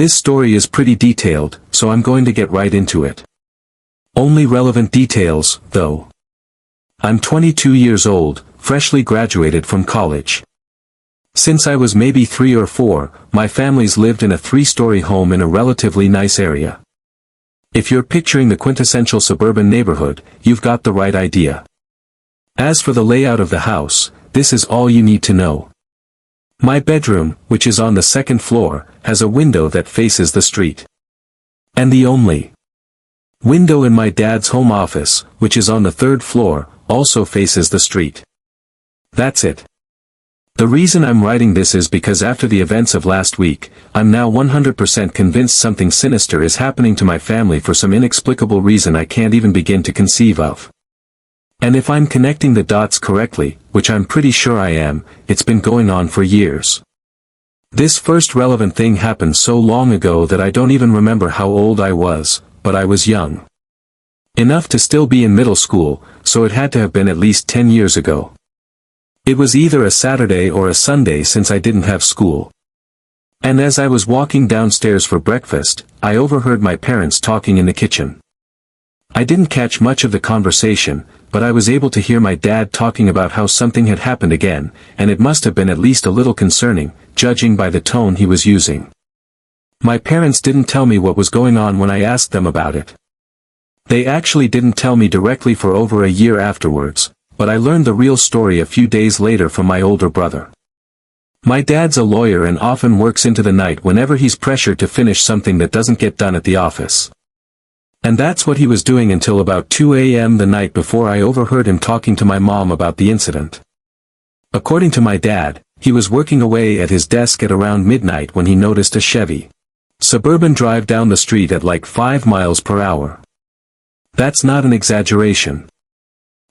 This story is pretty detailed, so I'm going to get right into it. Only relevant details, though. I'm 22 years old, freshly graduated from college. Since I was maybe 3 or 4, my family's lived in a 3-story home in a relatively nice area. If you're picturing the quintessential suburban neighborhood, you've got the right idea. As for the layout of the house, this is all you need to know. My bedroom, which is on the 2nd floor, has a window that faces the street. And the only window in my dad's home office, which is on the 3rd floor, also faces the street. That's it. The reason I'm writing this is because after the events of last week, I'm now 100% convinced something sinister is happening to my family for some inexplicable reason I can't even begin to conceive of. And if I'm connecting the dots correctly, which I'm pretty sure I am, it's been going on for years. This first relevant thing happened so long ago that I don't even remember how old I was, but I was young. Enough to still be in middle school, so it had to have been at least 10 years ago. It was either a Saturday or a Sunday since I didn't have school. And as I was walking downstairs for breakfast, I overheard my parents talking in the kitchen. I didn't catch much of the conversation, but I was able to hear my dad talking about how something had happened again, and it must have been at least a little concerning, judging by the tone he was using. My parents didn't tell me what was going on when I asked them about it. They actually didn't tell me directly for over a year afterwards, but I learned the real story a few days later from my older brother. My dad's a lawyer and often works into the night whenever he's pressured to finish something that doesn't get done at the office. And that's what he was doing until about 2 a.m. the night before I overheard him talking to my mom about the incident. According to my dad, he was working away at his desk at around midnight when he noticed a Chevy Suburban drive down the street at like 5 miles per hour. That's not an exaggeration.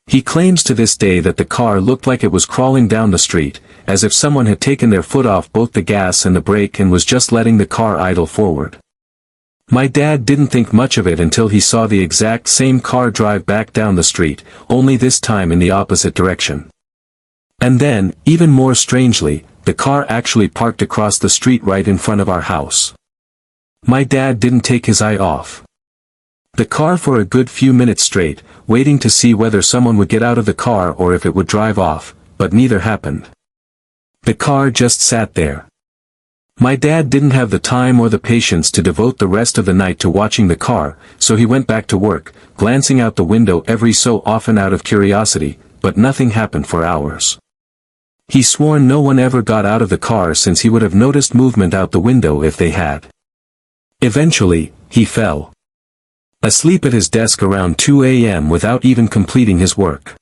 He claims to this day that the car looked like it was crawling down the street, as if someone had taken their foot off both the gas and the brake and was just letting the car idle forward. My dad didn't think much of it until he saw the exact same car drive back down the street, only this time in the opposite direction. And then, even more strangely, the car actually parked across the street right in front of our house. My dad didn't take his eye off the car for a good few minutes straight, waiting to see whether someone would get out of the car or if it would drive off, but neither happened. The car just sat there. My dad didn't have the time or the patience to devote the rest of the night to watching the car, so he went back to work, glancing out the window every so often out of curiosity, but nothing happened for hours. He swore no one ever got out of the car since he would have noticed movement out the window if they had. Eventually, he fell asleep at his desk around 2 a.m. without even completing his work.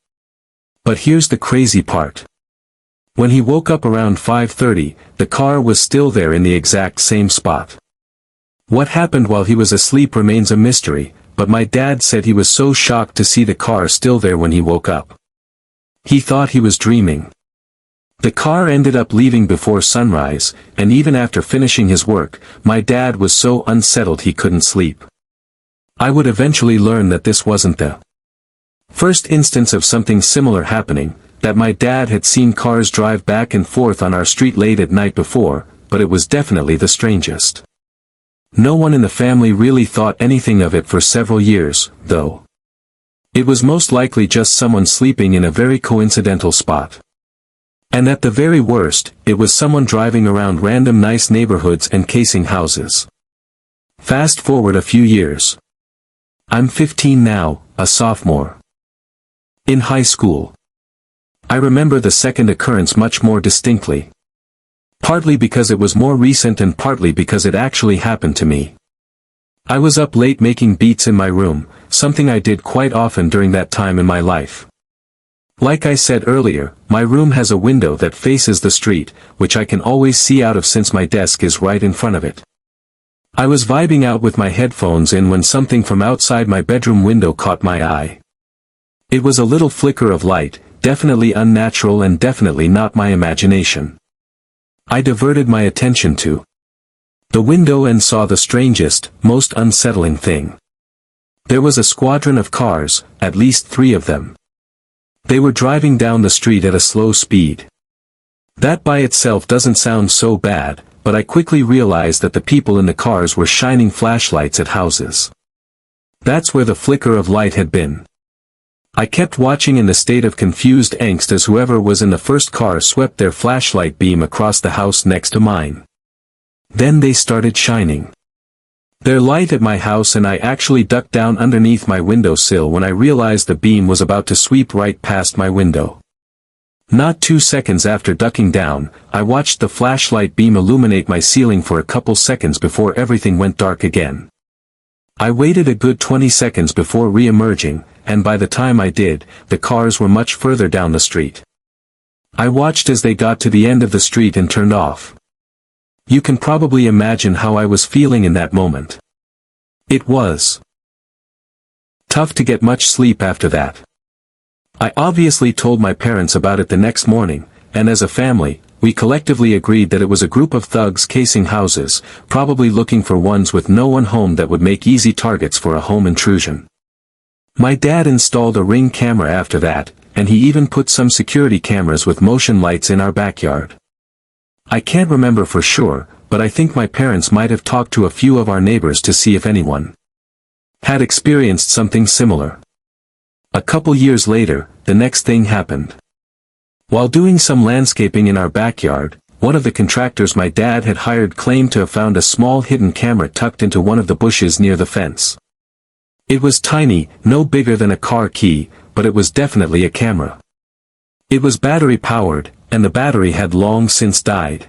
But here's the crazy part. When he woke up around 5:30, the car was still there in the exact same spot. What happened while he was asleep remains a mystery, but my dad said he was so shocked to see the car still there when he woke up. He thought he was dreaming. The car ended up leaving before sunrise, and even after finishing his work, my dad was so unsettled he couldn't sleep. I would eventually learn that this wasn't the first instance of something similar happening, that my dad had seen cars drive back and forth on our street late at night before, but it was definitely the strangest. No one in the family really thought anything of it for several years, though. It was most likely just someone sleeping in a very coincidental spot. And at the very worst, it was someone driving around random nice neighborhoods and casing houses. Fast forward a few years. I'm 15 now, a sophomore in high school. I remember the second occurrence much more distinctly. Partly because it was more recent and partly because it actually happened to me. I was up late making beats in my room, something I did quite often during that time in my life. Like I said earlier, my room has a window that faces the street, which I can always see out of since my desk is right in front of it. I was vibing out with my headphones in when something from outside my bedroom window caught my eye. It was a little flicker of light, definitely unnatural and definitely not my imagination. I diverted my attention to the window and saw the strangest, most unsettling thing. There was a squadron of cars, at least 3 of them. They were driving down the street at a slow speed. That by itself doesn't sound so bad, but I quickly realized that the people in the cars were shining flashlights at houses. That's where the flicker of light had been. I kept watching in the state of confused angst as whoever was in the first car swept their flashlight beam across the house next to mine. Then they started shining their light at my house, and I actually ducked down underneath my windowsill when I realized the beam was about to sweep right past my window. Not 2 seconds after ducking down, I watched the flashlight beam illuminate my ceiling for a couple seconds before everything went dark again. I waited a good 20 seconds before re-emerging, and by the time I did, the cars were much further down the street. I watched as they got to the end of the street and turned off. You can probably imagine how I was feeling in that moment. It was tough to get much sleep after that. I obviously told my parents about it the next morning, and as a family, we collectively agreed that it was a group of thugs casing houses, probably looking for ones with no one home that would make easy targets for a home intrusion. My dad installed a Ring camera after that, and he even put some security cameras with motion lights in our backyard. I can't remember for sure, but I think my parents might have talked to a few of our neighbors to see if anyone had experienced something similar. A couple years later, the next thing happened. While doing some landscaping in our backyard, one of the contractors my dad had hired claimed to have found a small hidden camera tucked into one of the bushes near the fence. It was tiny, no bigger than a car key, but it was definitely a camera. It was battery-powered, and the battery had long since died.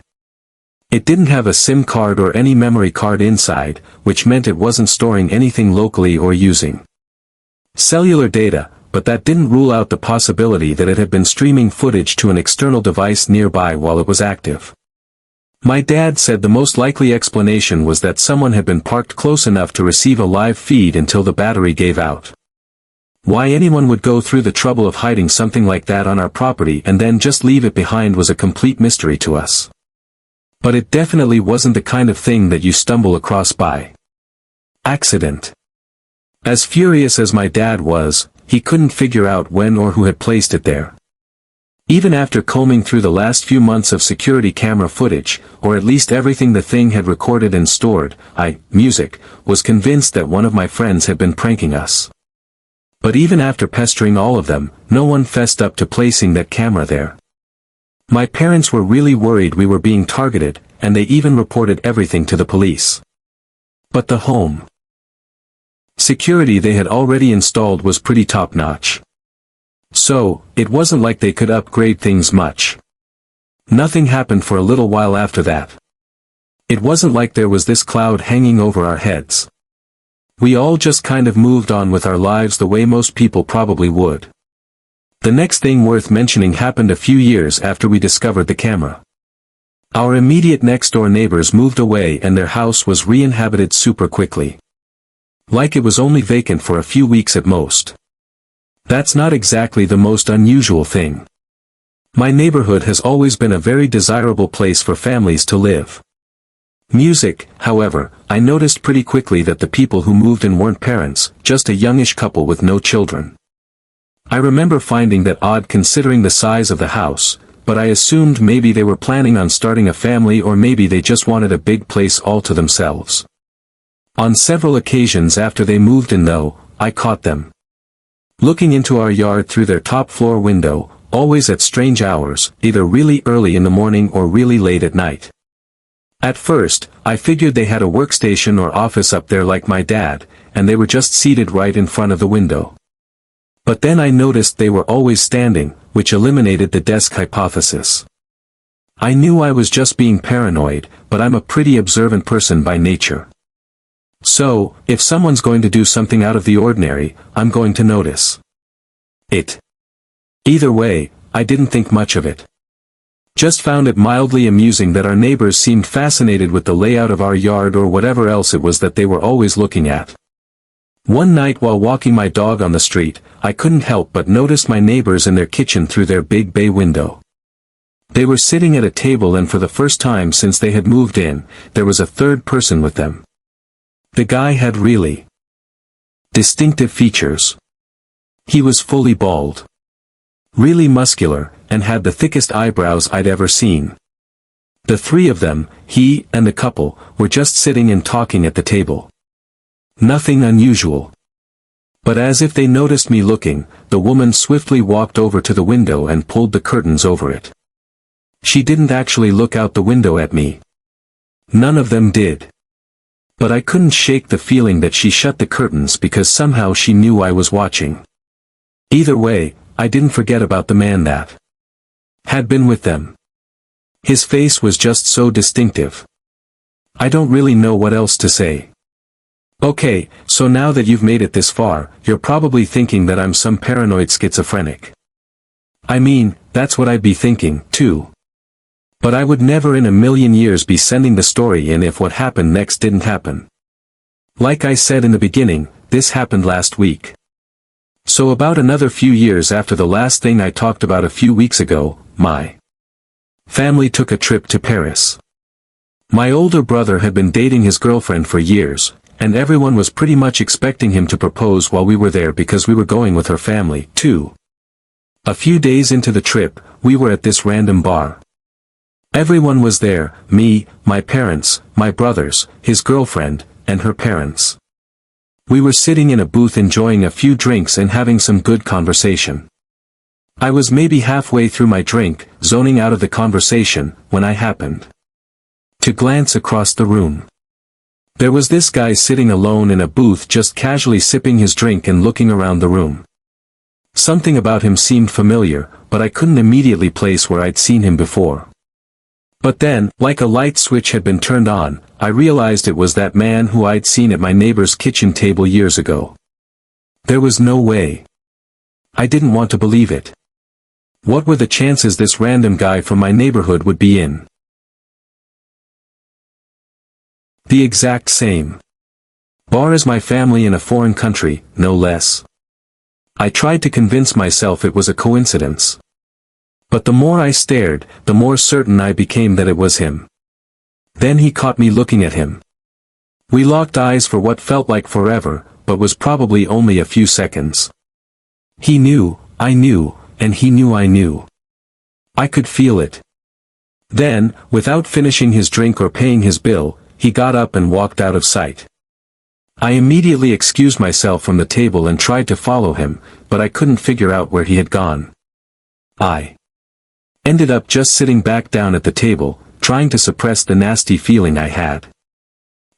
It didn't have a SIM card or any memory card inside, which meant it wasn't storing anything locally or using cellular data, but that didn't rule out the possibility that it had been streaming footage to an external device nearby while it was active. My dad said the most likely explanation was that someone had been parked close enough to receive a live feed until the battery gave out. Why anyone would go through the trouble of hiding something like that on our property and then just leave it behind was a complete mystery to us. But it definitely wasn't the kind of thing that you stumble across by accident. As furious as my dad was, he couldn't figure out when or who had placed it there. Even after combing through the last few months of security camera footage, or at least everything the thing had recorded and stored, music, was convinced that one of my friends had been pranking us. But even after pestering all of them, no one fessed up to placing that camera there. My parents were really worried we were being targeted, and they even reported everything to the police. But the home security they had already installed was pretty top-notch. So, it wasn't like they could upgrade things much. Nothing happened for a little while after that. It wasn't like there was this cloud hanging over our heads. We all just kind of moved on with our lives the way most people probably would. The next thing worth mentioning happened a few years after we discovered the camera. Our immediate next-door neighbors moved away and their house was re-inhabited super quickly. Like it was only vacant for a few weeks at most. That's not exactly the most unusual thing. My neighborhood has always been a very desirable place for families to live. Music, however, I noticed pretty quickly that the people who moved in weren't parents, just a youngish couple with no children. I remember finding that odd considering the size of the house, but I assumed maybe they were planning on starting a family or maybe they just wanted a big place all to themselves. On several occasions after they moved in though, I caught them looking into our yard through their top floor window, always at strange hours, either really early in the morning or really late at night. At first, I figured they had a workstation or office up there like my dad, and they were just seated right in front of the window. But then I noticed they were always standing, which eliminated the desk hypothesis. I knew I was just being paranoid, but I'm a pretty observant person by nature. So, if someone's going to do something out of the ordinary, I'm going to notice it. Either way, I didn't think much of it. Just found it mildly amusing that our neighbors seemed fascinated with the layout of our yard or whatever else it was that they were always looking at. One night while walking my dog on the street, I couldn't help but notice my neighbors in their kitchen through their big bay window. They were sitting at a table and for the first time since they had moved in, there was a third person with them. The guy had really distinctive features. He was fully bald, really muscular, and had the thickest eyebrows I'd ever seen. The three of them, he and the couple, were just sitting and talking at the table. Nothing unusual. But as if they noticed me looking, the woman swiftly walked over to the window and pulled the curtains over it. She didn't actually look out the window at me. None of them did. But I couldn't shake the feeling that she shut the curtains because somehow she knew I was watching. Either way, I didn't forget about the man that had been with them. His face was just so distinctive. I don't really know what else to say. Okay, so now that you've made it this far, you're probably thinking that I'm some paranoid schizophrenic. I mean, that's what I'd be thinking, too. But I would never in a million years be sending the story in if what happened next didn't happen. Like I said in the beginning, this happened last week. So about another few years after the last thing I talked about a few weeks ago, my family took a trip to Paris. My older brother had been dating his girlfriend for years, and everyone was pretty much expecting him to propose while we were there because we were going with her family, too. A few days into the trip, we were at this random bar. Everyone was there, me, my parents, my brothers, his girlfriend, and her parents. We were sitting in a booth enjoying a few drinks and having some good conversation. I was maybe halfway through my drink, zoning out of the conversation, when I happened to glance across the room. There was this guy sitting alone in a booth just casually sipping his drink and looking around the room. Something about him seemed familiar, but I couldn't immediately place where I'd seen him before. But then, like a light switch had been turned on, I realized it was that man who I'd seen at my neighbor's kitchen table years ago. There was no way. I didn't want to believe it. What were the chances this random guy from my neighborhood would be in the exact same bar as my family in a foreign country, no less? I tried to convince myself it was a coincidence. But the more I stared, the more certain I became that it was him. Then he caught me looking at him. We locked eyes for what felt like forever, but was probably only a few seconds. He knew, I knew, and he knew I knew. I could feel it. Then, without finishing his drink or paying his bill, he got up and walked out of sight. I immediately excused myself from the table and tried to follow him, but I couldn't figure out where he had gone. I ended up just sitting back down at the table, trying to suppress the nasty feeling I had.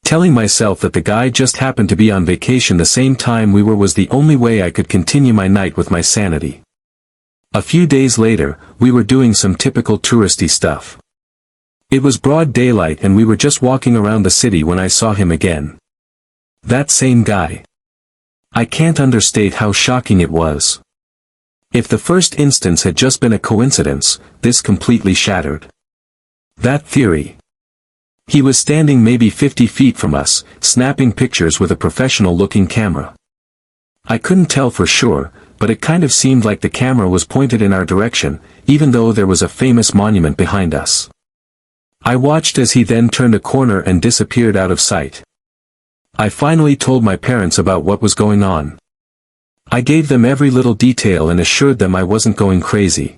Telling myself that the guy just happened to be on vacation the same time we were was the only way I could continue my night with my sanity. A few days later, we were doing some typical touristy stuff. It was broad daylight and we were just walking around the city when I saw him again. That same guy. I can't understate how shocking it was. If the first instance had just been a coincidence, this completely shattered that theory. He was standing maybe 50 feet from us, snapping pictures with a professional-looking camera. I couldn't tell for sure, but it kind of seemed like the camera was pointed in our direction, even though there was a famous monument behind us. I watched as he then turned a corner and disappeared out of sight. I finally told my parents about what was going on. I gave them every little detail and assured them I wasn't going crazy.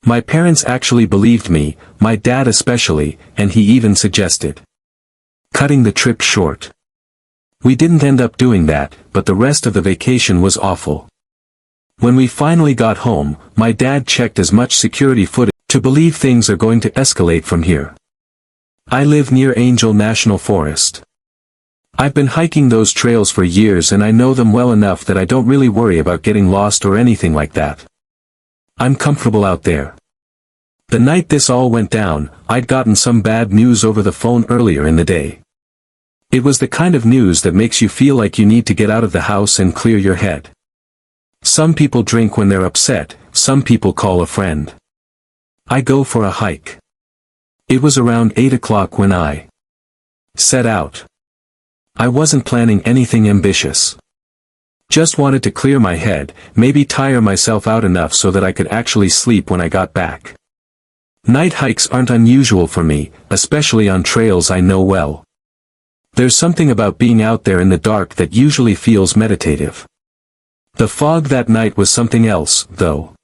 My parents actually believed me, my dad especially, and he even suggested cutting the trip short. We didn't end up doing that, but the rest of the vacation was awful. When we finally got home, my dad checked as much security footage to believe things are going to escalate from here. I live near Angel National Forest. I've been hiking those trails for years and I know them well enough that I don't really worry about getting lost or anything like that. I'm comfortable out there. The night this all went down, I'd gotten some bad news over the phone earlier in the day. It was the kind of news that makes you feel like you need to get out of the house and clear your head. Some people drink when they're upset, some people call a friend. I go for a hike. It was around 8 o'clock when I set out. I wasn't planning anything ambitious. Just wanted to clear my head, maybe tire myself out enough so that I could actually sleep when I got back. Night hikes aren't unusual for me, especially on trails I know well. There's something about being out there in the dark that usually feels meditative. The fog that night was something else, though.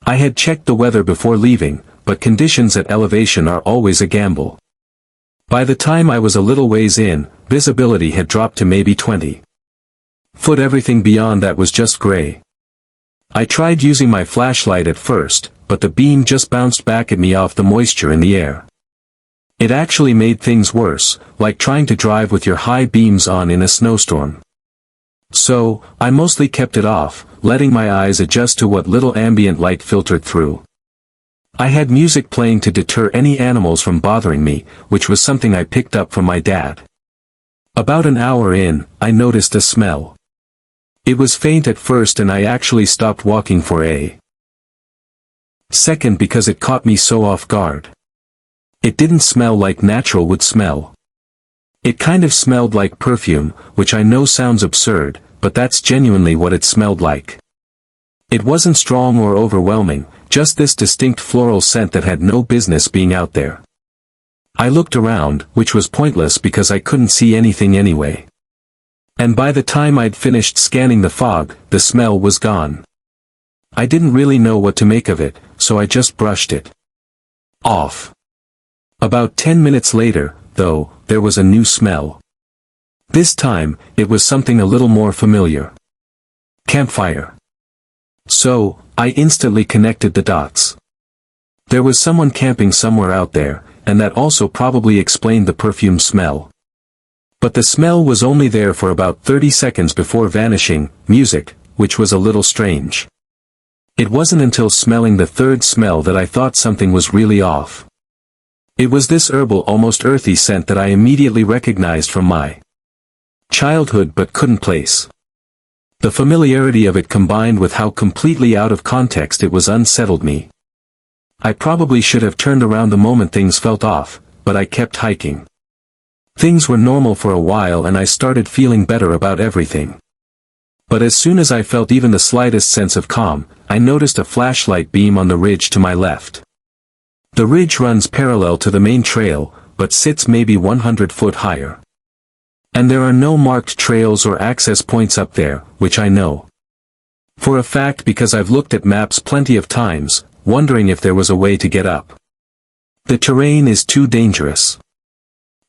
I had checked the weather before leaving, but conditions at elevation are always a gamble. By the time I was a little ways in, visibility had dropped to maybe 20 foot. Everything beyond that was just gray. I tried using my flashlight at first, but the beam just bounced back at me off the moisture in the air. It actually made things worse, like trying to drive with your high beams on in a snowstorm. So, I mostly kept it off, letting my eyes adjust to what little ambient light filtered through. I had music playing to deter any animals from bothering me, which was something I picked up from my dad. About an hour in, I noticed a smell. It was faint at first and I actually stopped walking for a second because it caught me so off guard. It didn't smell like natural would smell. It kind of smelled like perfume, which I know sounds absurd, but that's genuinely what it smelled like. It wasn't strong or overwhelming, just this distinct floral scent that had no business being out there. I looked around, which was pointless because I couldn't see anything anyway. And by the time I'd finished scanning the fog, the smell was gone. I didn't really know what to make of it, so I just brushed it off. About 10 minutes later, though, there was a new smell. This time, it was something a little more familiar. Campfire. So, I instantly connected the dots. There was someone camping somewhere out there, and that also probably explained the perfume smell. But the smell was only there for about 30 seconds before vanishing. Music, which was a little strange. It wasn't until smelling the third smell that I thought something was really off. It was this herbal, almost earthy scent that I immediately recognized from my childhood but couldn't place. The familiarity of it combined with how completely out of context it was unsettled me. I probably should have turned around the moment things felt off, but I kept hiking. Things were normal for a while and I started feeling better about everything. But as soon as I felt even the slightest sense of calm, I noticed a flashlight beam on the ridge to my left. The ridge runs parallel to the main trail, but sits maybe 100 foot higher. And there are no marked trails or access points up there, which I know for a fact because I've looked at maps plenty of times, wondering if there was a way to get up. The terrain is too dangerous.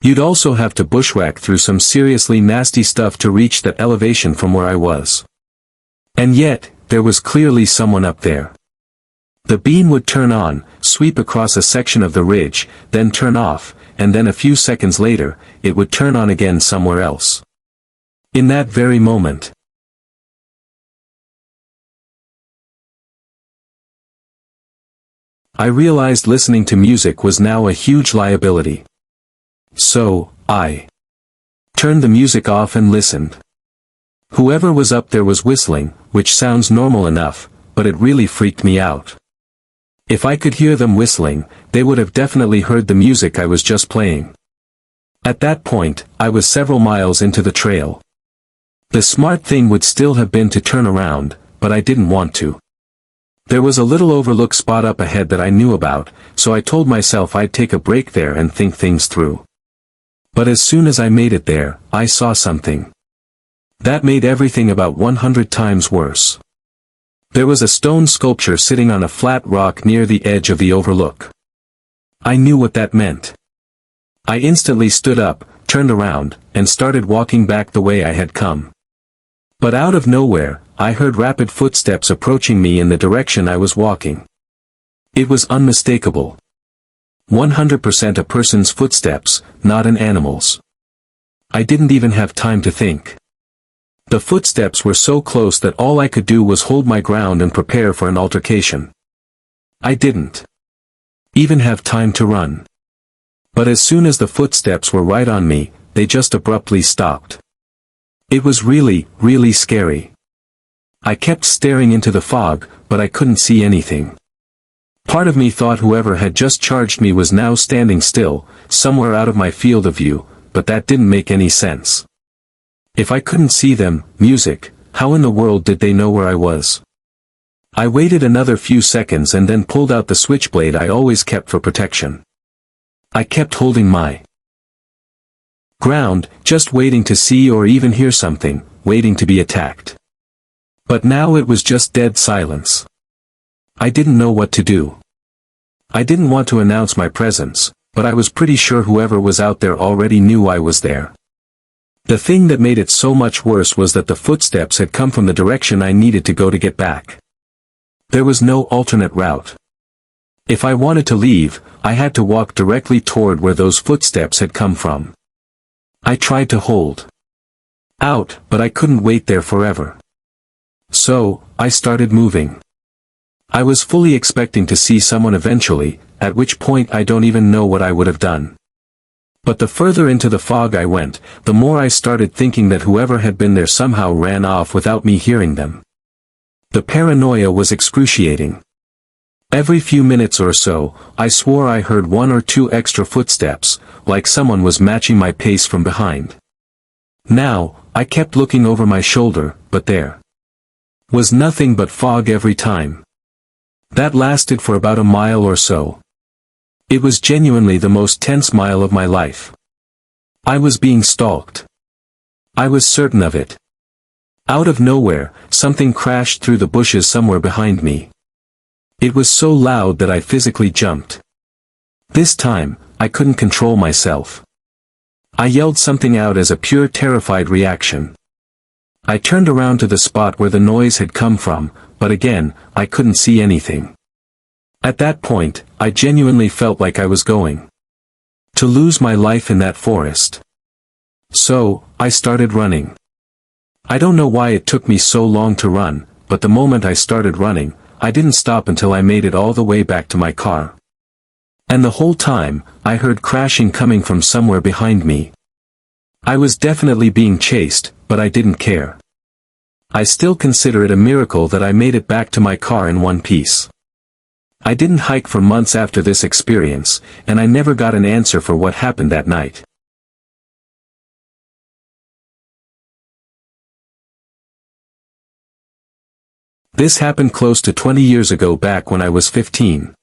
You'd also have to bushwhack through some seriously nasty stuff to reach that elevation from where I was. And yet, there was clearly someone up there. The beam would turn on, sweep across a section of the ridge, then turn off, and then a few seconds later, it would turn on again somewhere else. In that very moment, I realized listening to music was now a huge liability. So, I turned the music off and listened. Whoever was up there was whistling, which sounds normal enough, but it really freaked me out. If I could hear them whistling, they would have definitely heard the music I was just playing. At that point, I was several miles into the trail. The smart thing would still have been to turn around, but I didn't want to. There was a little overlook spot up ahead that I knew about, so I told myself I'd take a break there and think things through. But as soon as I made it there, I saw something that made everything about 100 times worse. There was a stone sculpture sitting on a flat rock near the edge of the overlook. I knew what that meant. I instantly stood up, turned around, and started walking back the way I had come. But out of nowhere, I heard rapid footsteps approaching me in the direction I was walking. It was unmistakable. 100% a person's footsteps, not an animal's. I didn't even have time to think. The footsteps were so close that all I could do was hold my ground and prepare for an altercation. I didn't even have time to run. But as soon as the footsteps were right on me, they just abruptly stopped. It was really, really scary. I kept staring into the fog, but I couldn't see anything. Part of me thought whoever had just charged me was now standing still, somewhere out of my field of view, but that didn't make any sense. If I couldn't see them, music, how in the world did they know where I was? I waited another few seconds and then pulled out the switchblade I always kept for protection. I kept holding my ground, just waiting to see or even hear something, waiting to be attacked. But now it was just dead silence. I didn't know what to do. I didn't want to announce my presence, but I was pretty sure whoever was out there already knew I was there. The thing that made it so much worse was that the footsteps had come from the direction I needed to go to get back. There was no alternate route. If I wanted to leave, I had to walk directly toward where those footsteps had come from. I tried to hold out, but I couldn't wait there forever. So, I started moving. I was fully expecting to see someone eventually, at which point I don't even know what I would have done. But the further into the fog I went, the more I started thinking that whoever had been there somehow ran off without me hearing them. The paranoia was excruciating. Every few minutes or so, I swore I heard one or two extra footsteps, like someone was matching my pace from behind. Now, I kept looking over my shoulder, but there was nothing but fog every time. That lasted for about a mile or so. It was genuinely the most tense mile of my life. I was being stalked. I was certain of it. Out of nowhere, something crashed through the bushes somewhere behind me. It was so loud that I physically jumped. This time, I couldn't control myself. I yelled something out as a pure terrified reaction. I turned around to the spot where the noise had come from, but again, I couldn't see anything. At that point, I genuinely felt like I was going to lose my life in that forest. So, I started running. I don't know why it took me so long to run, but the moment I started running, I didn't stop until I made it all the way back to my car. And the whole time, I heard crashing coming from somewhere behind me. I was definitely being chased, but I didn't care. I still consider it a miracle that I made it back to my car in one piece. I didn't hike for months after this experience, and I never got an answer for what happened that night. This happened close to 20 years ago, back when I was 15.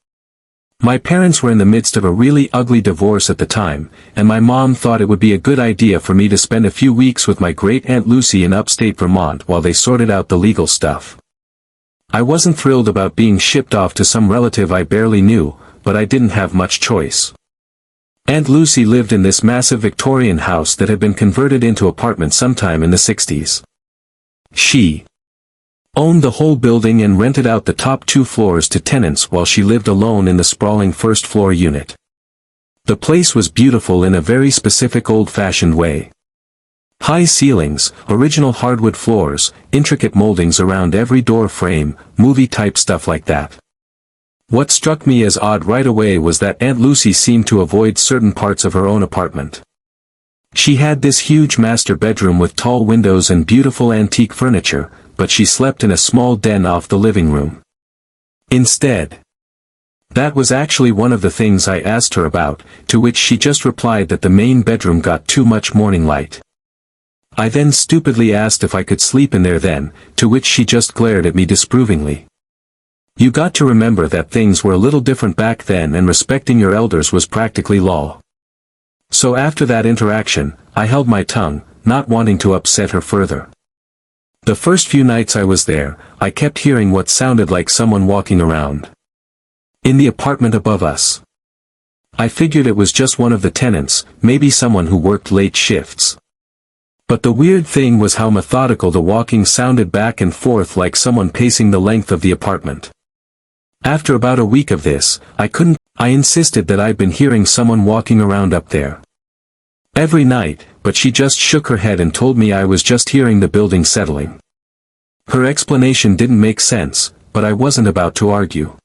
My parents were in the midst of a really ugly divorce at the time, and my mom thought it would be a good idea for me to spend a few weeks with my great-aunt Lucy in upstate Vermont while they sorted out the legal stuff. I wasn't thrilled about being shipped off to some relative I barely knew, but I didn't have much choice. Aunt Lucy lived in this massive Victorian house that had been converted into apartments sometime in the 60s. She owned the whole building and rented out the top 2 floors to tenants while she lived alone in the sprawling first-floor unit. The place was beautiful in a very specific old-fashioned way. High ceilings, original hardwood floors, intricate moldings around every door frame, movie-type stuff like that. What struck me as odd right away was that Aunt Lucy seemed to avoid certain parts of her own apartment. She had this huge master bedroom with tall windows and beautiful antique furniture, but she slept in a small den off the living room. Instead, that was actually one of the things I asked her about, to which she just replied that the main bedroom got too much morning light. I then stupidly asked if I could sleep in there then, to which she just glared at me disapprovingly. You got to remember that things were a little different back then, and respecting your elders was practically law. So after that interaction, I held my tongue, not wanting to upset her further. The first few nights I was there, I kept hearing what sounded like someone walking around in the apartment above us. I figured it was just one of the tenants, maybe someone who worked late shifts. But the weird thing was how methodical the walking sounded, back and forth like someone pacing the length of the apartment. After about a week of this, I insisted that I'd been hearing someone walking around up there every night, but she just shook her head and told me I was just hearing the building settling. Her explanation didn't make sense, but I wasn't about to argue.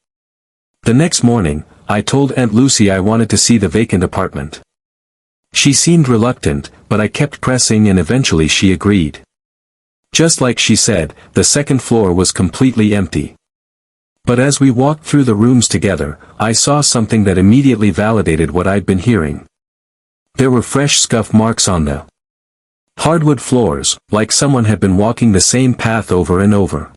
The next morning, I told Aunt Lucy I wanted to see the vacant apartment. She seemed reluctant, but I kept pressing, and eventually she agreed. Just like she said, the second floor was completely empty. But as we walked through the rooms together, I saw something that immediately validated what I'd been hearing. There were fresh scuff marks on the hardwood floors, like someone had been walking the same path over and over.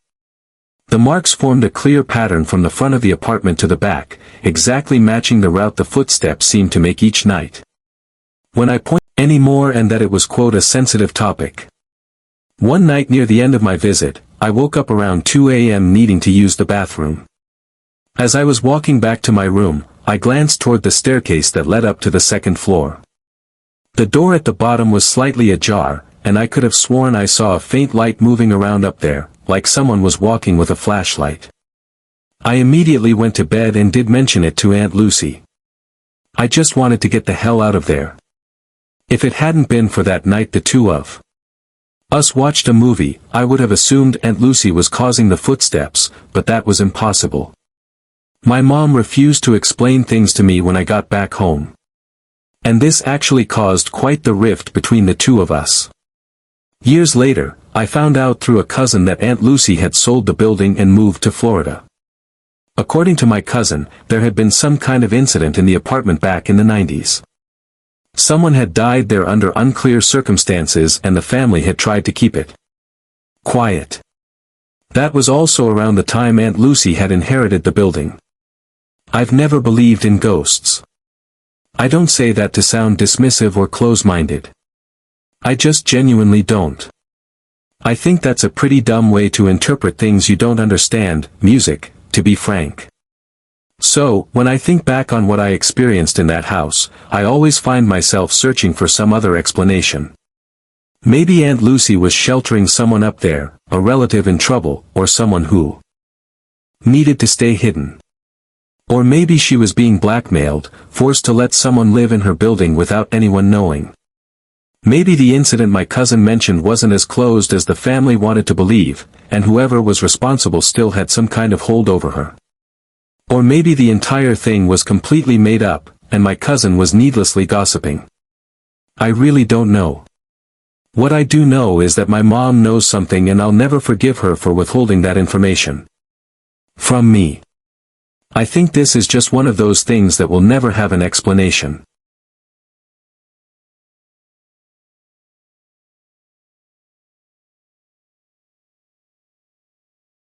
The marks formed a clear pattern from the front of the apartment to the back, exactly matching the route the footsteps seemed to make each night. When I pointed anymore, and that it was, quote, a sensitive topic. One night near the end of my visit, I woke up around 2 a.m. needing to use the bathroom. As I was walking back to my room, I glanced toward the staircase that led up to the second floor. The door at the bottom was slightly ajar, and I could have sworn I saw a faint light moving around up there, like someone was walking with a flashlight. I immediately went to bed and did mention it to Aunt Lucy. I just wanted to get the hell out of there. If it hadn't been for that night the two of us watched a movie, I would have assumed Aunt Lucy was causing the footsteps, but that was impossible. My mom refused to explain things to me when I got back home. And this actually caused quite the rift between the two of us. Years later, I found out through a cousin that Aunt Lucy had sold the building and moved to Florida. According to my cousin, there had been some kind of incident in the apartment back in the 90s. Someone had died there under unclear circumstances and the family had tried to keep it quiet. That was also around the time Aunt Lucy had inherited the building. I've never believed in ghosts. I don't say that to sound dismissive or close-minded. I just genuinely don't. I think that's a pretty dumb way to interpret things you don't understand, music, to be frank. So, when I think back on what I experienced in that house, I always find myself searching for some other explanation. Maybe Aunt Lucy was sheltering someone up there, a relative in trouble, or someone who needed to stay hidden. Or maybe she was being blackmailed, forced to let someone live in her building without anyone knowing. Maybe the incident my cousin mentioned wasn't as closed as the family wanted to believe, and whoever was responsible still had some kind of hold over her. Or maybe the entire thing was completely made up, and my cousin was needlessly gossiping. I really don't know. What I do know is that my mom knows something and I'll never forgive her for withholding that information from me. I think this is just one of those things that will never have an explanation.